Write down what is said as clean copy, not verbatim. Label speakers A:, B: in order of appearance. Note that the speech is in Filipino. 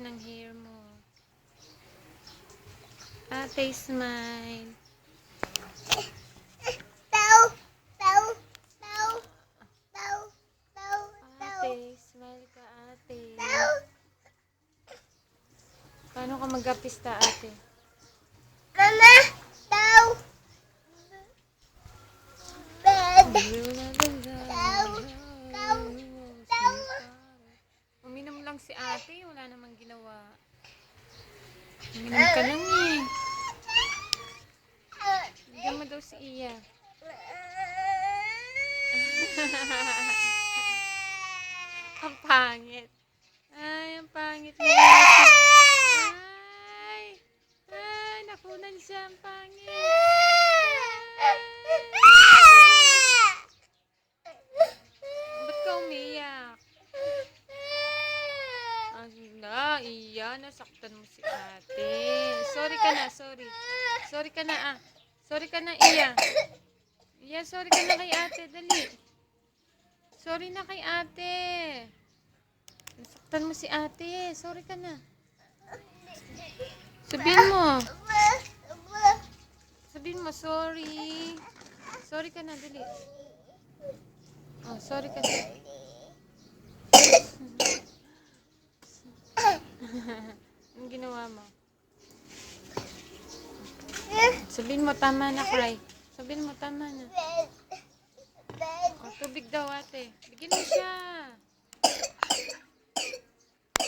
A: ng hair mo. Ate, smile. Ate, smile ka, ate. Paano ka mag-apista, ate?
B: Mama, daw. Bed.
A: Uminom lang si ate, wala namang ginawa. Uminom ka lang eh. Bigyan mo daw si Iya. Ang pangit. Ay, ang pangit na ate. Ay, nakunan siya. Ang pangit. Ba't ka umiyak? Iya, nasaktan mo si ate. Sorry ka na, sorry. Sorry ka na, ah. Sorry ka na, Iya. Iya, sorry ka na kay ate. Dali. Sorry na kay ate. Nasaktan mo si ate. Sorry ka na. Sabihin mo. Sabihin mo, sorry. Sorry ka na, dali. Oh, sorry ka na. Anong ginawa mo? Sabihin mo, tama na, cry. Sabihin mo, tama na. Oh, tubig daw, ate. Bigyan mo siya.